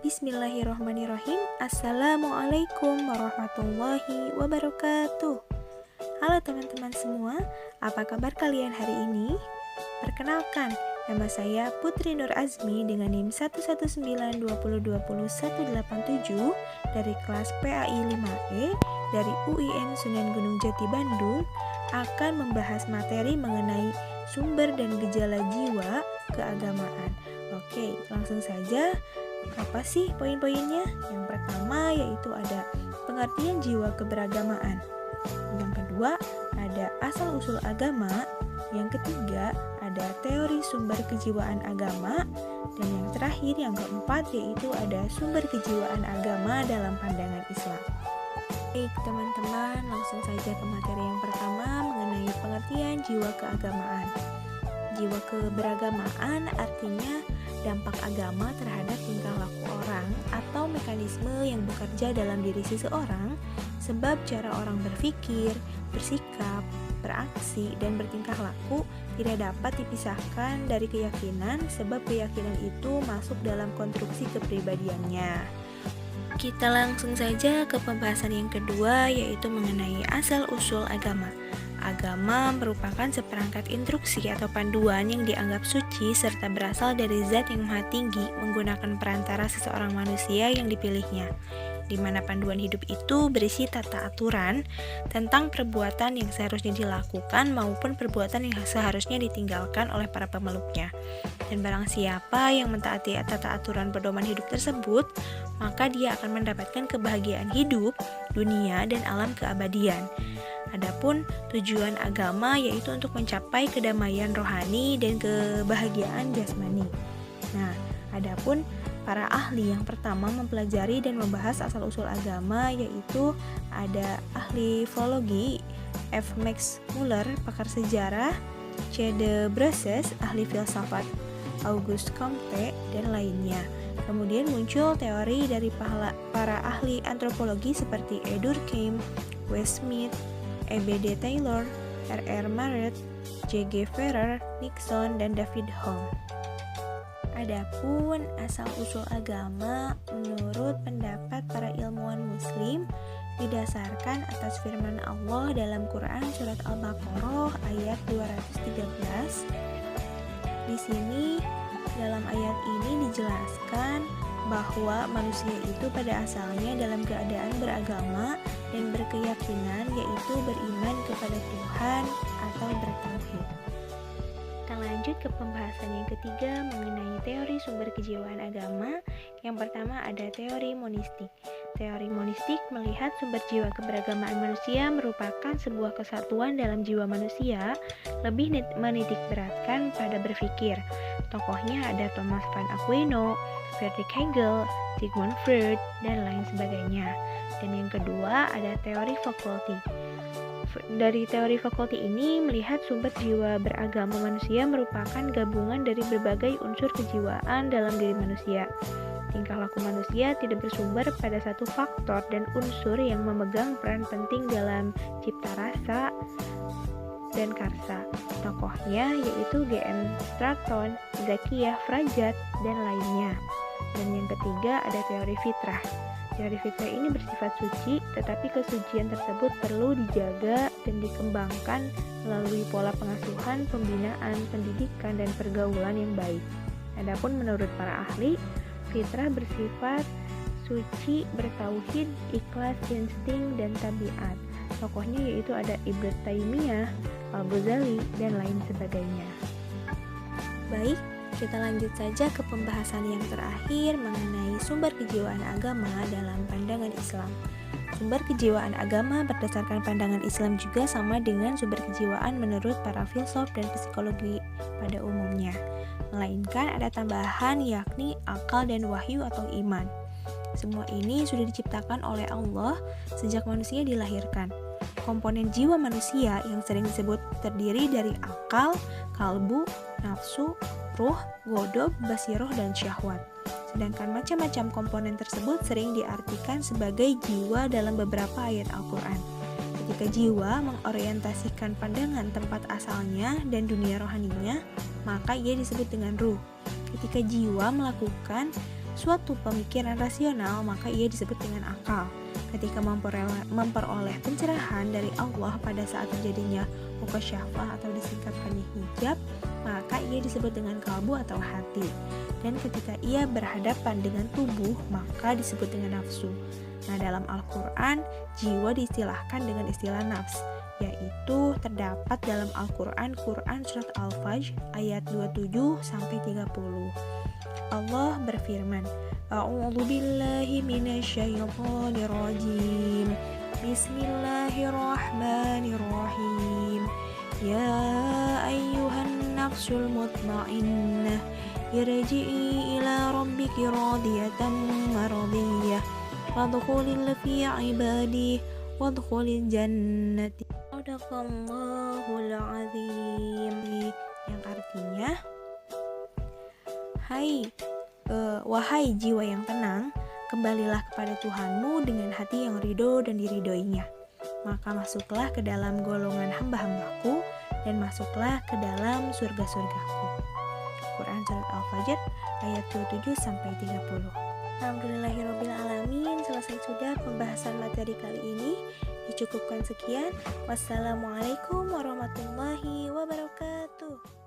Bismillahirrohmanirrohim. Assalamualaikum warahmatullahi wabarakatuh. Halo teman-teman semua, apa kabar kalian hari ini? Perkenalkan, nama saya Putri Nur Azmi dengan NIM 11920200187 dari kelas PAI 5E dari UIN Sunan Gunung Jati Bandung akan membahas materi mengenai sumber dan gejala jiwa keagamaan. Oke, langsung saja. Apa sih poin-poinnya? Yang pertama yaitu ada pengertian jiwa keberagamaan. Yang kedua ada asal-usul agama. Yang ketiga ada teori sumber kejiwaan agama. Dan yang terakhir, yang keempat, yaitu ada sumber kejiwaan agama dalam pandangan Islam. Baik teman-teman, langsung saja ke materi yang pertama mengenai pengertian jiwa keagamaan. Jiwa keberagamaan artinya dampak agama terhadap tingkah laku orang atau mekanisme yang bekerja dalam diri seseorang, sebab cara orang berpikir, bersikap, beraksi, dan bertingkah laku tidak dapat dipisahkan dari keyakinan, sebab keyakinan itu masuk dalam konstruksi kepribadiannya. Kita langsung saja ke pembahasan yang kedua, yaitu mengenai asal-usul agama. Agama merupakan seperangkat instruksi atau panduan yang dianggap suci serta berasal dari Zat yang Maha Tinggi menggunakan perantara seseorang manusia yang dipilihnya, di mana panduan hidup itu berisi tata aturan tentang perbuatan yang seharusnya dilakukan maupun perbuatan yang seharusnya ditinggalkan oleh para pemeluknya. Dan barang siapa yang mentaati tata aturan pedoman hidup tersebut, maka dia akan mendapatkan kebahagiaan hidup, dunia, dan alam keabadian. Adapun tujuan agama yaitu untuk mencapai kedamaian rohani dan kebahagiaan jasmani. Nah, adapun para ahli yang pertama mempelajari dan membahas asal-usul agama yaitu ada ahli filologi F. Max Muller, pakar sejarah, C. de Bresses, ahli filsafat, Auguste Comte, dan lainnya. Kemudian muncul teori dari para ahli antropologi seperti E. Durkheim, W. Smith, E.B.D. Taylor, R.R. Marret, J.G. Ferrer, Nixon, dan David Hume. Adapun asal-usul agama menurut pendapat para ilmuwan muslim didasarkan atas firman Allah dalam Quran surat Al-Baqarah ayat 213. Di sini dalam ayat ini dijelaskan bahwa manusia itu pada asalnya dalam keadaan beragama dan berkeyakinan, yaitu beriman kepada Tuhan atau bertauhid. Kita lanjut ke pembahasan yang ketiga mengenai teori sumber kejiwaan agama. Yang pertama ada teori monistik. Teori monistik melihat sumber jiwa keberagamaan manusia merupakan sebuah kesatuan dalam jiwa manusia, lebih menitik beratkan pada berpikir. Tokohnya ada Thomas van Aquino, Friedrich Hegel, Sigmund Freud, dan lain sebagainya. Dan yang kedua ada teori fakulti. Dari teori fakulti ini melihat sumber jiwa beragama manusia merupakan gabungan dari berbagai unsur kejiwaan dalam diri manusia. Tingkah laku manusia tidak bersumber pada satu faktor dan unsur yang memegang peran penting dalam cipta rasa dan karsa. Tokohnya yaitu G.M. Stratton, Zakiyah Frajat, dan lainnya. Dan yang ketiga ada teori fitrah. Teori fitrah ini bersifat suci, tetapi kesucian tersebut perlu dijaga dan dikembangkan melalui pola pengasuhan, pembinaan, pendidikan, dan pergaulan yang baik. Adapun menurut para ahli, fitrah bersifat suci, bertauhid, ikhlas, insting, dan tabiat. Tokohnya yaitu ada Ibnu Taimiyah, Al-Ghazali, dan lain sebagainya. Baik, kita lanjut saja ke pembahasan yang terakhir mengenai sumber kejiwaan agama dalam pandangan Islam. Sumber kejiwaan agama berdasarkan pandangan Islam juga sama dengan sumber kejiwaan menurut para filsuf dan psikologi pada umumnya, melainkan ada tambahan yakni akal dan wahyu atau iman. Semua ini sudah diciptakan oleh Allah sejak manusia dilahirkan. Komponen jiwa manusia yang sering disebut terdiri dari akal, kalbu, nafsu, ruh, godob, basiroh, dan syahwat. Sedangkan macam-macam komponen tersebut sering diartikan sebagai jiwa dalam beberapa ayat Al-Quran. Ketika jiwa mengorientasikan pandangan tempat asalnya dan dunia rohaninya, maka ia disebut dengan ruh. Ketika jiwa melakukan suatu pemikiran rasional, maka ia disebut dengan akal. Ketika memperoleh pencerahan dari Allah pada saat terjadinya mukasyafah atau disingkatkannya hijab, maka ia disebut dengan kalbu atau hati. Dan ketika ia berhadapan dengan tubuh, maka disebut dengan nafsu. Nah, dalam Al-Quran, jiwa diistilahkan dengan istilah nafs, yaitu terdapat dalam Al-Quran, surat Al-Fajr ayat 27-30. Allah berfirman, A'udzu billahi minasyaitonir rajim. Bismillahirrahmanirrahim. Ya ayyuhan nafsul mutmainnah, irji'i ila rabbiki radiyatan mardiyah, fadkhulil fi ibadi wadkhulil jannati. Shadaqallahul azim. Yang artinya, wahai jiwa yang tenang, kembalilah kepada Tuhanmu dengan hati yang ridho dan diridhoinya. Maka masuklah ke dalam golongan hamba-hambaku dan masuklah ke dalam surga-surgaku. Quran surat Al-Fajr ayat 27-30. Alhamdulillahirrabbilalamin. Selesai sudah pembahasan materi kali ini. Dicukupkan sekian. Wassalamualaikum warahmatullahi wabarakatuh.